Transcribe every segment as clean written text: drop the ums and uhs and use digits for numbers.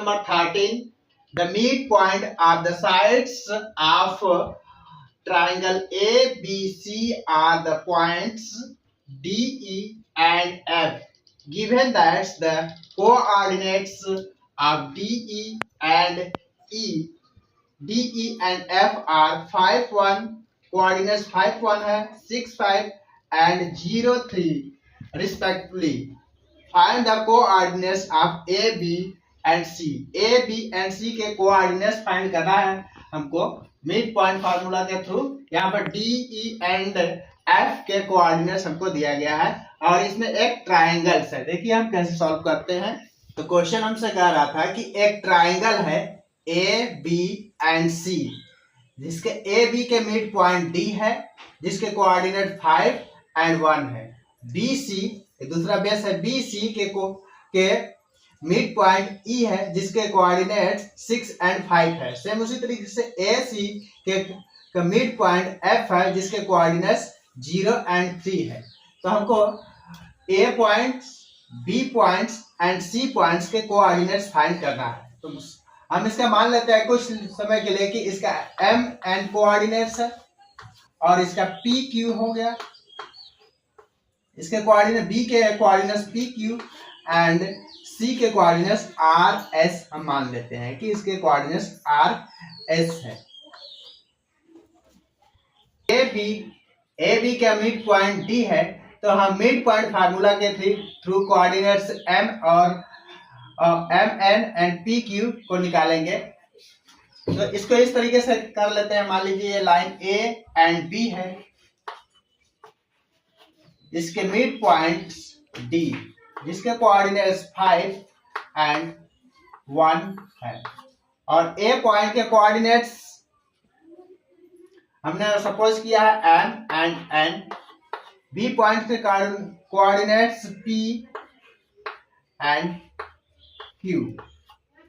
Number 13. The midpoint of the sides of triangle ABC are the points D, E, and F. Given that the coordinates of D, E and F are 5, 1, coordinates 5, 1 है, 6, 5 and 0, 3 respectively. Find the coordinates of A, B and C. A, B and C के coordinates find करना है हमको mid point formula के through. यहाँ पर D, E and F के coordinates हमको दिया गया है और इसमें एक ट्राइंगल्स है। देखिए हम कैसे सॉल्व करते हैं। तो क्वेश्चन हमसे कह रहा था कि एक ट्राइंगल है A, B एंड C, जिसके A, B के मिड पॉइंट D है, जिसके कोऑर्डिनेट 5 एंड 1 है। B, C दूसरा बेस है, B, C के मिड पॉइंट E है, जिसके कोऑर्डिनेट 6 एंड 5 है। सेम उसी तरीके से A, C के मिड पॉइंट F है, जिसके कोऑर्डिनेट्स 0 एंड 3 है। तो हमको A points, B points and C points के कोऑर्डिनेट्स फाइंड करना है। तो हम इसका मान लेते हैं कुछ समय के लिए कि इसका M एंड कोऑर्डिनेट्स है और इसका P Q हो गया। इसके कोऑर्डिनेट B के coordinates P Q and C के कोऑर्डिनेट्स R S हम मान लेते हैं कि इसके कोऑर्डिनेट्स R S है। A B का मिड पॉइंट D है, तो हम मिड पॉइंट फार्मूला के थ्रू कोऑर्डिनेट्स M और M N and P Q को निकालेंगे। तो इसको इस तरीके से कर लेते हैं। मान लीजिए ये लाइन A एंड B है, इसके मिड पॉइंट्स D, जिसके कोऑर्डिनेट्स 5 एंड 1 है, और A पॉइंट के कोऑर्डिनेट्स हमने सपोज किया है M and N। B point के कोऑर्डिनेट्स P एंड Q।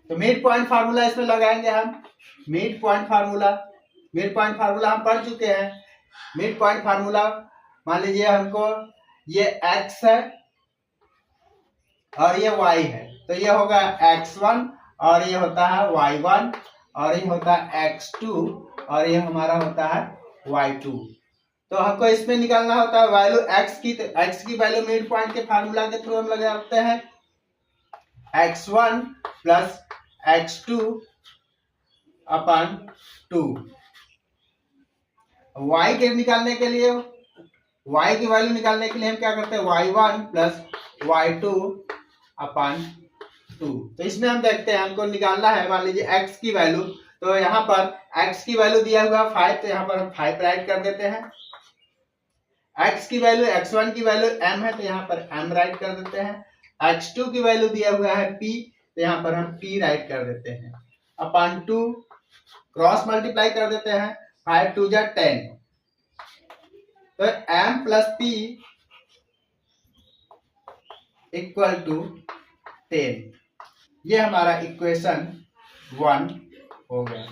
तो मिड पॉइंट फार्मूला इसमें लगाएंगे हम। मिड पॉइंट फार्मूला हम पढ़ चुके हैं। मिड पॉइंट फार्मूला मान लीजिए हमको ये x है और ये y है, तो ये होगा x1 और ये होता है y1 और ये होता है x2 और ये हमारा होता है y2। तो हमको इसमें निकालना होता है वैल्यू x की। तो x की वैल्यू मिड पॉइंट के फार्मूला के थ्रू हम लगाते हैं x1 प्लस x2 अपन 2। y के निकालने के लिए, y की वैल्यू निकालने के लिए हम क्या करते हैं y1 प्लस y2 अपन 2। तो इसमें हम देखते हैं हमको निकालना है मान लीजिए x की वैल्यू। तो यहाँ पर x की वैल्यू दिया हुआ 5, तो यहाँ पर हम 5 राइट कर देते हैं। x की वैल्यू, x1 की वैल्यू m है, तो यहाँ पर m राइट कर देते हैं। x2 की वैल्यू दिया हुआ है p, तो यहाँ पर हम p राइट कर देते हैं अपन 2। क्रॉस मल्टीप्लाई कर देते हैं, 5 2 जा 10, तो m plus p equal to 10। ये हमारा इक्वेशन 1 हो गया।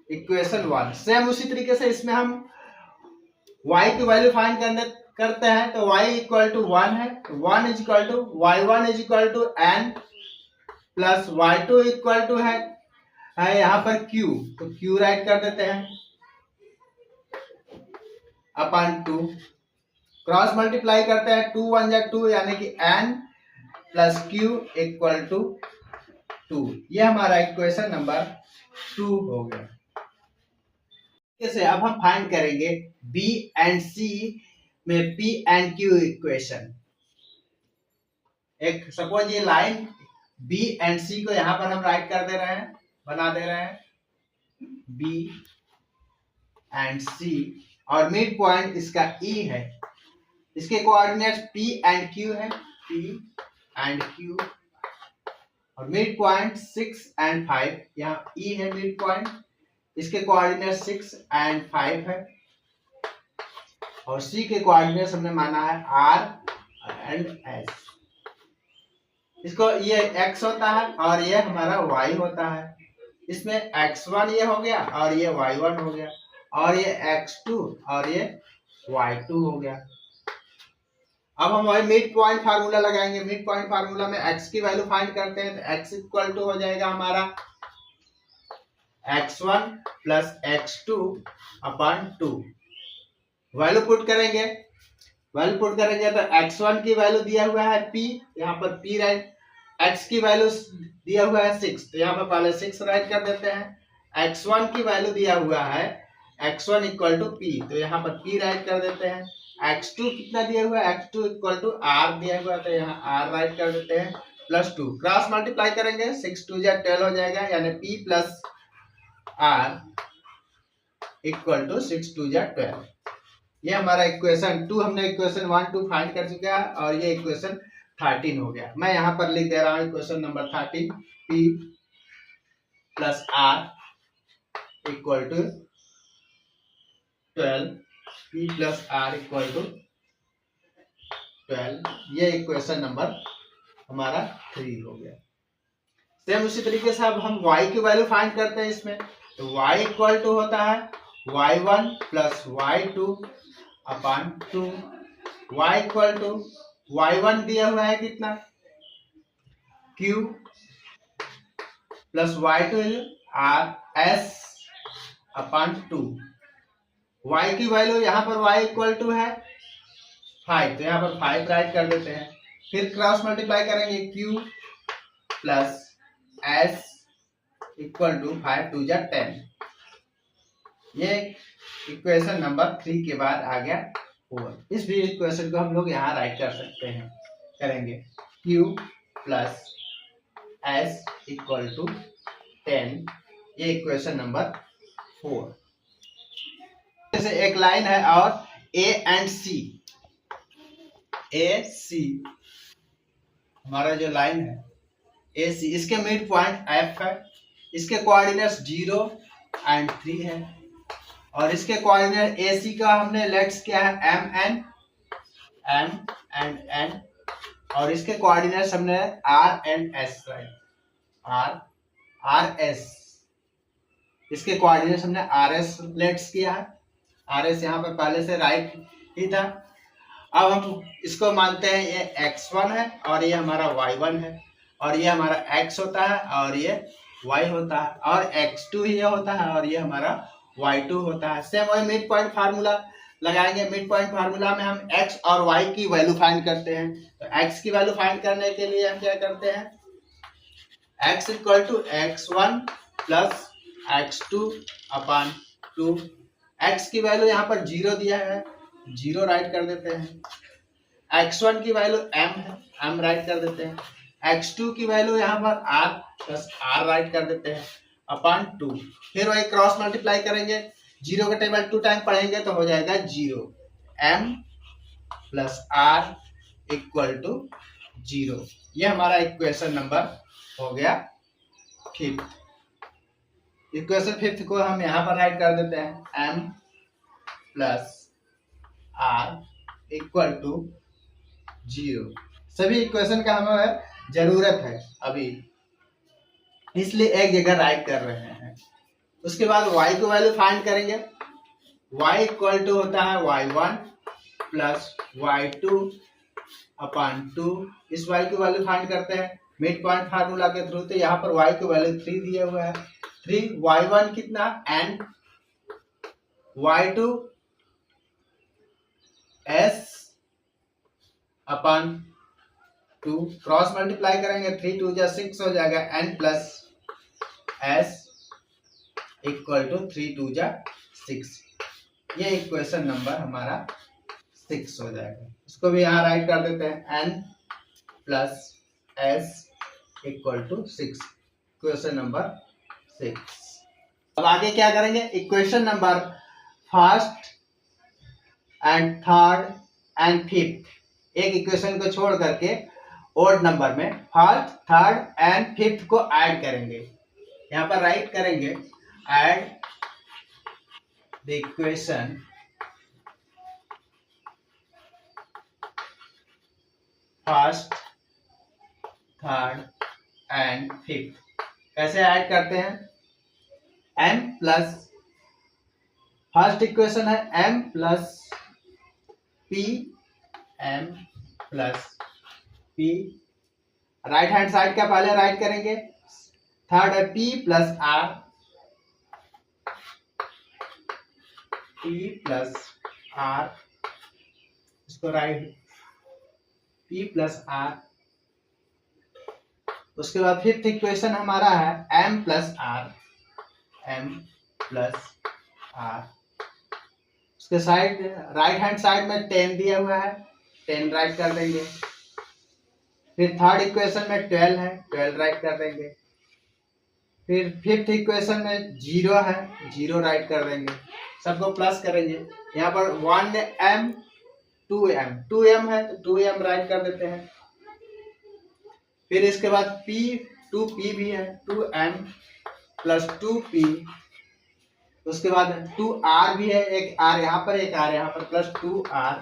इक्वेशन 1। सेम उसी तरीके से इसमें हम y की वैल्यू फाइंड करते हैं। तो y इक्वल टू 1 है, 1 is equal to y1 is equal to n plus y2 equal to है यहाँ पर q, तो q राइट कर देते हैं अपन 2। क्रॉस मल्टीप्लाई करते हैं, 2 1 जा 2 यानी कि n plus q equal to 2। ये हमारा इक्वेशन नंबर 2 हो गया। जैसे अब हम फाइंड करेंगे B एंड C में P एंड Q इक्वेशन। एक सपोज ये लाइन B एंड C को यहाँ पर हम राइट कर दे रहे हैं, बना दे रहे हैं B एंड C, और मिड पॉइंट इसका E है। इसके कोऑर्डिनेट्स P एंड Q है, P एंड Q, और मिड पॉइंट 6 एंड 5, यहाँ E है मिड पॉइंट, इसके कोऑर्डिनेट 6 एंड 5 है, और C के कोऑर्डिनेट्स हमने माना है R एंड S। इसको ये x होता है और ये हमारा y होता है। इसमें x1 ये हो गया और ये y1 हो गया, और ये x2 और ये y2 हो गया। अब हम वही मिड पॉइंट फार्मूला लगाएंगे। मिड पॉइंट फार्मूला में x की वैल्यू फाइंड करते हैं, तो x इक्वल टू हो जाएगा हमारा x1 plus x2 upon 2। Value put करेंगे, तो x1 की वैल्यू दिया हुआ है p, यहाँ पर p राइट, x की वैल्यू दिया हुआ है 6, तो यहाँ पर पहले 6 राइट कर देते हैं। x1 की वैल्यू दिया हुआ है x1 इक्वल टू p, तो यहाँ पर p राइट कर देते हैं। x2 कितना दिया हुआ है, x2 इक्वल टू r दिया हुआ है, तो यहाँ r राइट कर देते हैं प्लस 2। क्रॉस मल्टीप्लाई करेंगे, 6 2 जा 12 हो जाएगा, यानी p plus r equal to 6 2 जा 12। ये हमारा इक्वेशन 2, हमने इक्वेशन 1 2 फाइंड कर चुका है, और ये इक्वेशन 13 हो गया। मैं यहाँ पर लिख दे रहा हूँ equation number 13, p plus r equal to 12, p plus r equal to 12। ये इक्वेशन नंबर हमारा 3 हो गया। सेम उसी तरीके से अब हम y की वैल्यू फाइंड करते हैं इसमें, तो y इक्वल टू होता है y1 plus y2 upon 2। y equal to y1 दिया हुआ है कितना, q plus y2 r s upon 2। y की वैल्यू यहाँ पर y इक्वल टू है 5, तो यहाँ पर 5 राइट कर देते हैं। फिर क्रॉस मल्टीप्लाई करेंगे, q plus s equal to 5 2 जा 10। ये इक्वेशन नंबर 3 के बाद आ गया 4। इस भी इक्वेशन को हम लोग यहाँ राइट कर सकते हैं, करेंगे q plus s equal to 10। ये इक्वेशन नंबर 4। जैसे एक लाइन है और a एंड c, हमारा जो लाइन है AC, इसके मिड पॉइंट F है, इसके कोऑर्डिनेट्स 0 एंड 3 है, और इसके कोऑर्डिनेट AC का हमने लेट्स किया है M एंड N, और इसके कोऑर्डिनेट्स हमने R एंड S RS, इसके कोऑर्डिनेट्स हमने RS लेट्स किया है। RS यहाँ पर पहले से राइट ही था। अब हम इसको मानते हैं ये x1 है, और ये हमारा y1 है, और ये हमारा x होता है, और ये y होता है, और x2 ये होता है, और ये हमारा y2 होता है। सेम वही मिड पॉइंट फार्मूला लगाएंगे। मिड पॉइंट फार्मूला में हम x और y की वैल्यू फाइंड करते हैं। तो x की वैल्यू फाइंड करने के लिए हम क्या करते हैं, x equal to x1 plus x2 upon 2। x की वैल्यू यहाँ पर 0 दिया है, 0 राइट कर देते हैं। x1 की वैल्यू m है, m राइट कर देते हैं। x2 की वैल्यू यहाँ पर r प्लस r राइट कर देते हैं अपॉन 2। फिर वही क्रॉस मल्टीप्लाई करेंगे, 0 का टेबल 2 टाइम पढ़ेंगे तो हो जाएगा 0, m plus r equal to 0। ये हमारा इक्वेशन नंबर हो गया 5th। इक्वेशन 5th को हम यहाँ पर राइट कर देते हैं, m plus r equal to 0। सभी इक्वेशन का हमें जरूरत है अभी, इसलिए एक जगह राइट कर रहे हैं। उसके बाद y को वैल्यू फाइंड करेंगे। y इक्वल टू होता है y1 प्लस y2 अपॉन 2। इस y की वैल्यू फाइंड करते हैं मिड पॉइंट फार्मूला के थ्रू। तो यहाँ पर y की वैल्यू 3 दिया हुआ है, 3 y1 कितना n y2 s upon 2। Cross multiply करेंगे, 3 2 जा 6 हो जाएगा, n plus s equal to 3 2 जा 6। ये इक्वेशन नंबर हमारा 6 हो जाएगा। इसको भी यहाँ राइट कर देते हैं, n plus s equal to 6, equation number 6। अब आगे क्या करेंगे, equation number first and third and fifth, एक इक्वेशन को छोड़ करके ओड नंबर में फर्स्ट थर्ड एंड फिफ्थ को ऐड करेंगे। यहाँ पर राइट करेंगे, add the equation first third and fifth. कैसे ऐड करते हैं, m प्लस, फर्स्ट इक्वेशन है m plus p m plus P, right hand side का पहले राइट करेंगे, थर्ड है P plus R, P plus R, इसको राइट पी प्लस आर। उसके बाद फिफ्थ इक्वेशन हमारा है M plus R, M plus R. उसके साइड राइट हैंड साइड में 10 दिया हुआ है, 10 राइट कर देंगे। फिर थर्ड इक्वेशन में 12 है, 12 राइट कर देंगे। फिर फिफ्थ इक्वेशन में 0 है, 0 राइट कर देंगे। सबको प्लस करेंगे। यहाँ पर 1m 2m, 2m है तो 2m राइट कर देते हैं। फिर इसके बाद p 2p भी है, 2m प्लस 2p। उसके बाद 2r भी है, एक r यहाँ पर एक r यहाँ पर, plus 2r।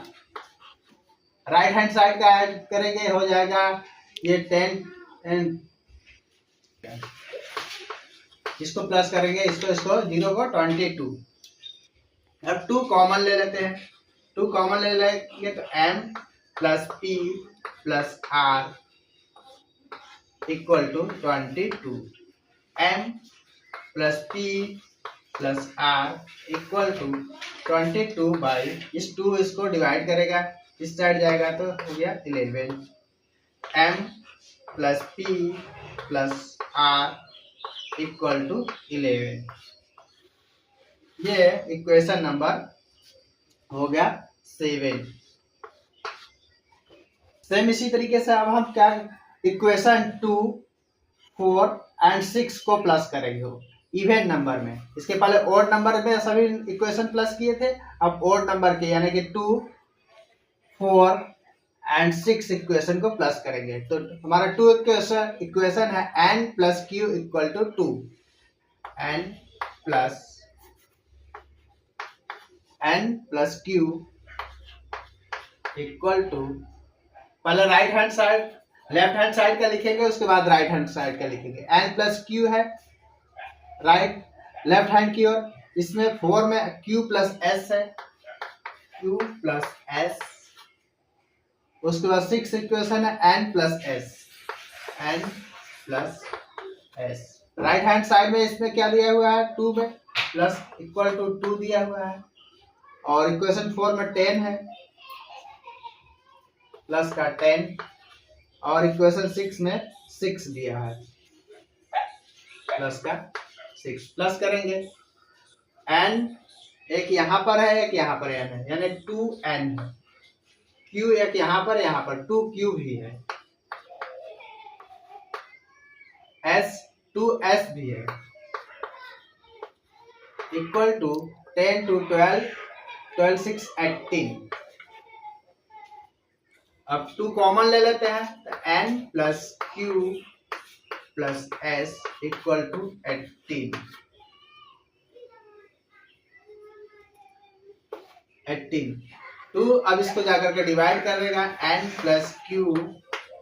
Right hand side का ऐड करेंगे, हो जाएगा ये 10 इसको प्लस करेंगे, इसको 0 को 22। अब 2 कॉमन ले लेते हैं, 2 कॉमन ले लेंगे तो m plus p plus r equal to 22। m plus p plus r equal to 22 by, इस 2 इसको डिवाइड करेगा, इस साइड जाएगा तो हो गया 11। m plus p plus r equal to 11। ये इक्वेशन नंबर हो गया 7। सेम इसी तरीके से अब हम क्या इक्वेशन 2, 4 एंड 6 को प्लस करेंगे इवन नंबर में। इसके पहले ओड नंबर में सभी इक्वेशन प्लस किए थे, अब ओड नंबर के यानी कि 2, 4 एंड 6 इक्वेशन को प्लस करेंगे। तो हमारा 2 इक्वेशन है n plus q equal to 2, n plus q equal to, पहले right hand side left hand side का लिखेंगे, उसके बाद राइट हैंड साइड का लिखेंगे। n प्लस q है राइट लेफ्ट हैंड की ओर, इसमें 4 में q प्लस s है, q प्लस s। उसके बाद 6 इक्वेशन है n plus s। Right hand side में इसमें क्या दिया हुआ है, 2 में प्लस इक्वल टू 2 दिया हुआ है, और इक्वेशन 4 में 10 है प्लस का 10, और इक्वेशन 6 में 6 दिया है प्लस का 6। प्लस करेंगे n एक यहाँ पर है, एक यहाँ पर n है, यानी 2n है। q एक यहाँ पर 2q भी है, s 2s भी है, इक्वल टू 10 to 12, 12 6 18। अब 2 कॉमन ले लेते हैं तो n plus q plus s equal to 18। 2 अब इसको जाकर के डिवाइड कर देगा, n plus q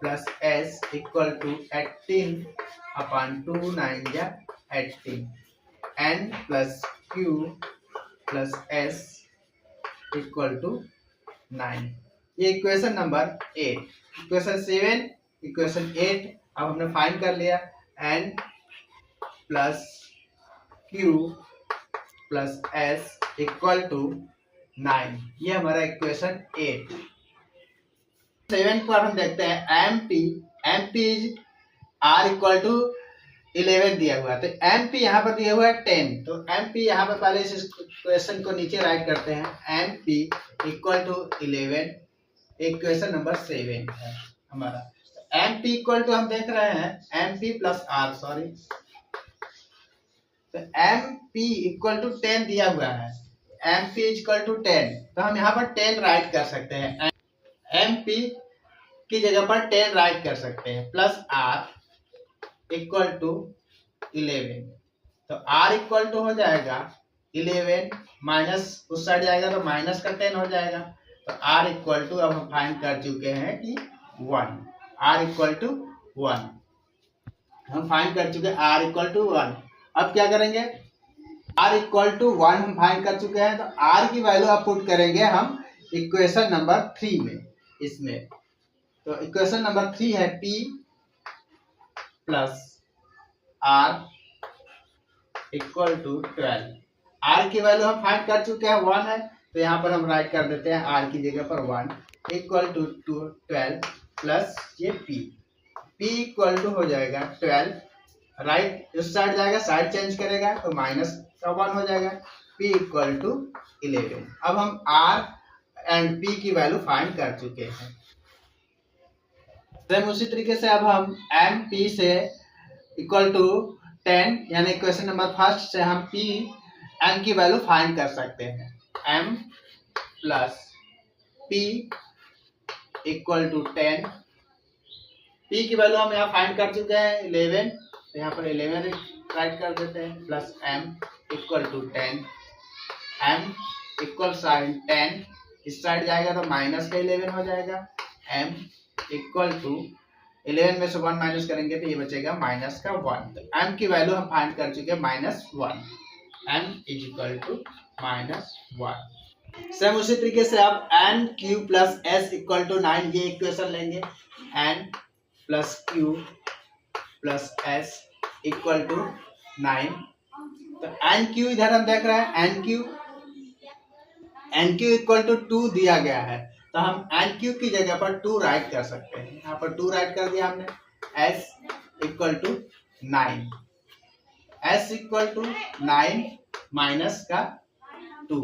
plus s equal to 18 upon 2 9 या 18। n plus q plus s equal to 9। ये इक्वेशन नंबर 8। इक्वेशन 7, इक्वेशन 8 अब हमने फाइंड कर लिया, n plus q plus s equal to 9। ये हमारा इक्वेशन 8। 7 पर हम देखते हैं mp is r equal to 11 दिया हुआ है, तो mp यहाँ पर दिया हुआ है 10, तो mp यहाँ पर पहले इस इक्वेशन को नीचे राइट करते हैं, mp equal to 11, equation number 7 है हमारा। mp इक्वल टू हम देख रहे हैं mp प्लस r, सॉरी, तो mp इक्वल टू 10 दिया हुआ है, mp इक्वल टू 10, तो हम यहाँ पर 10 राइट कर सकते हैं, mp की जगह पर 10 राइट कर सकते हैं, प्लस r इक्वल टू 11, तो r इक्वल टू हो जाएगा 11 माइनस उस साइड जाएगा तो माइनस का 10 हो जाएगा, तो r इक्वल टू अब हम फाइंड कर चुके हैं कि 1, r इक्वल टू 1 हम फाइंड कर चुके हैं, r इक्वल टू 1। अब क्या करेंगे, r इक्वल टू 1 हम फाइंड कर चुके हैं, तो r की वैल्यू अब पुट करेंगे हम इक्वेशन नंबर 3 में। इसमें तो इक्वेशन नंबर 3 है P plus R equal to 12। R की वैल्यू हम फाइंड कर चुके हैं 1 है, तो यहाँ पर हम राइट कर देते हैं R की जगह पर 1 इक्वल टू 12 प्लस ये P इक्वल टू हो जाएगा 12, राइट इस साइड जाएगा, साइड चेंज करेगा तो माइनस का 1 हो जाएगा, P इक्वल टू 11। अब हम R एंड P की वैल्यू फाइंड कर चुके हैं। सेम उसी तरीके से अब हम M P से इक्वल टू 10 यानी क्वेश्चन नंबर फर्स्ट से हम P M की वैल्यू फाइंड कर सकते हैं। M plus P equal to 10। P की वैल्यू हम यहाँ फाइंड कर चुके हैं 11, तो यहाँ पर 11 राइट कर देते हैं, plus M equal to 10। M इक्वल साइन 10 इस साइड जाएगा तो माइनस का 11 हो जाएगा। M इक्वल टू 11 में से 1 माइनस करेंगे तो ये बचेगा माइनस का 1। तो M की वैल्यू हम फाइंड कर चुके हैं -1। M is equal to -1। Same उसी तरीके से आप n q plus s equal to 9 ये इक्वेशन लेंगे। n plus q plus s equal to 9। तो n q इधर हम देख रहे हैं n q इक्वल टू 2 दिया गया है, तो हम n q की जगह पर 2 राइट कर सकते हैं। यहाँ पर 2 राइट कर दिया हमने। s equal to 9, s equal to 9 माइनस का 2,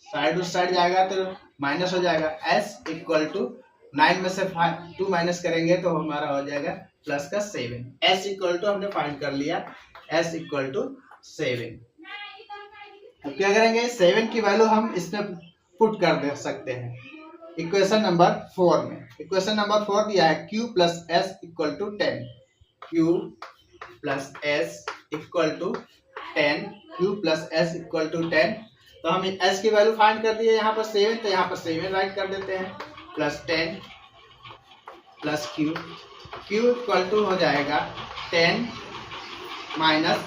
साइड उस साइड जाएगा तो माइनस हो जाएगा। s इक्वल टू 9 में से 2 माइनस करेंगे तो हमारा हो जाएगा प्लस का 7। s इक्वल टू हमने फाइंड कर लिया, s इक्वल टू 7। अब क्या करेंगे, 7 की वैल्यू हम इसमें पुट कर दे सकते हैं इक्वेशन नंबर 4 में। इक्वेशन नंबर 4 दिया है q plus s equal to 10। q plus s equal to 10, q plus s equal to 10। तो हम s की वैल्यू फाइंड कर दिए यहाँ पर 7, तो यहाँ पर 7 राइट कर देते हैं, plus 10 plus q equal to हो जाएगा 10 माइनस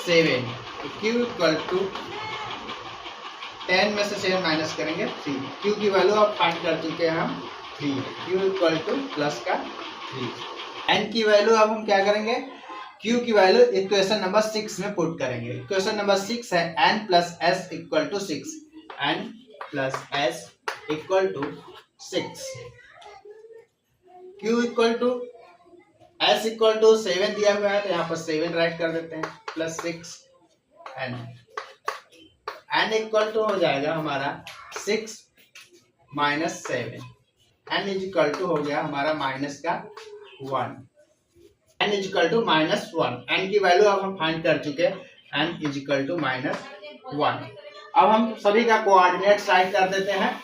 7। q इक्वल टू 10 में से 7 माइनस करेंगे 3। q की वैल्यू अब फाइंड कर चुके हैं हम 3। q इक्वल टू प्लस का 3। n की वैल्यू अब हम क्या करेंगे, q की वैल्यू इक्वेशन नंबर 6 में पुट करेंगे। इक्वेशन नंबर 6 है n plus s equal to 6। n plus s equal to 6। q equal to s equal to 7 दिया हुआ है, तो यहाँ पर 7 राइट कर देते हैं, प्लस 6 n इक्वल टू हो जाएगा हमारा 6 minus 7। n is equal to हो गया हमारा माइनस का 1। n is equal to -1। n की वैल्यू अब हम फाइंड कर चुके हैं, n इज इक्वल टू -1। अब हम सभी का कोऑर्डिनेट राइट कर देते हैं।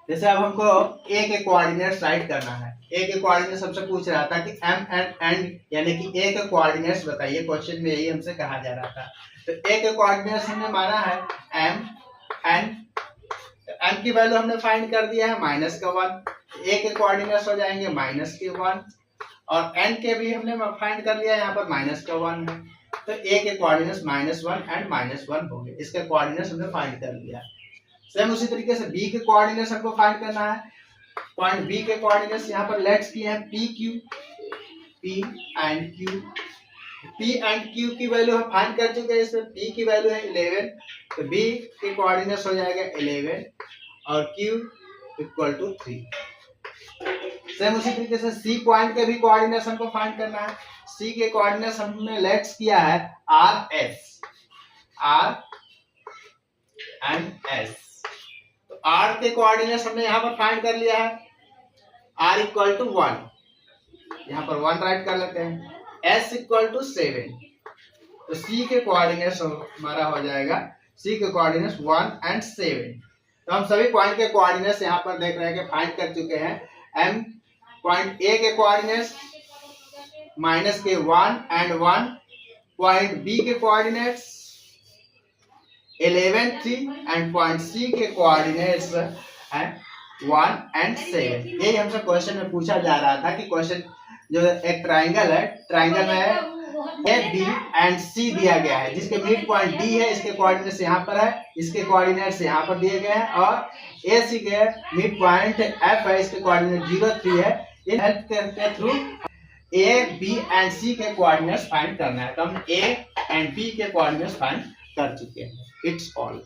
जैसे अब हमको a के कोऑर्डिनेट्स राइट करना है। a के कोऑर्डिनेट्स हमसे पूछ रहा था कि m एंड यानी कि a के कोऑर्डिनेट्स बताइए, क्वेश्चन में यही हमसे कहा जा रहा था। तो a के कोऑर्डिनेट्स हमने माना है m n, m की वैल्यू हमने फाइंड कर दिया है माइनस का 1। a के कोऑर्डिनेट्स हो जाएंगे माइनस के 1, और n के भी हमने फाइंड कर लिया, यहाँ पर माइनस का 1 है, तो a के कोऑर्डिनेट्स -1 एंड -1 हो गए। इसके कोऑर्डिनेट्स हमने फाइंड कर लिया। सेम उसी तरीके से b के कोऑर्डिनेट्स हमको फाइंड करना है। पॉइंट b के कोऑर्डिनेट्स यहाँ पर लेट्स किए हैं p and q। p and q की वैल्यू हम फाइंड कर चुके हैं। इसमें p की वैल्यू है 11, तो b के कोऑर्डिनेट्स हो जाएगा 11 और q इक्वल टू 3। सेम उसी तरीके से c पॉइंट के भी कोऑर्डिनेट्स हमको फाइंड करना है। c के कोऑर्डिनेट्स हमने लेट्स किया है r एंड s। तो r के कोऑर्डिनेट्स हमने यहाँ पर फाइंड कर लिया है, r इक्वल टू 1, यहाँ पर 1 राइट कर लेते हैं, s इक्वल टू 7। तो c के कोऑर्डिनेट्स हमारा हो जाएगा, c के कोऑर्डिनेट्स 1 एंड 7। तो हम सभी पॉइंट के कोऑर्डिनेट्स यहाँ पर देख रहे हैं कि फाइंड कर चुके हैं। m पॉइंट a के कोऑर्डिनेट्स माइनस के 1 एंड 1, पॉइंट b के कोऑर्डिनेट्स 11 3 एंड पॉइंट c के कोऑर्डिनेट्स है 1 एंड 7। यही हमसे क्वेश्चन में पूछा जा रहा था कि क्वेश्चन जो एक ट्राइंगल है, ट्राइंगल में ए बी एंड सी दिया गया है, जिसके मिड पॉइंट डी है, इसके कोऑर्डिनेट्स यहाँ पर है, इसके कोऑर्डिनेट्स यहाँ पर दिए गए हैं, और ए सी के मिड पॉइंट एफ है, इसके कोऑर्डिनेट 0 3 है। इन हेल्प के थ्रू ए बी एंड सी के कोऑर्डिनेट्स फाइंड करना है। तो हम ए एंड बी के कोऑर्डिनेट्स फाइंड कर चुके हैं। It's all.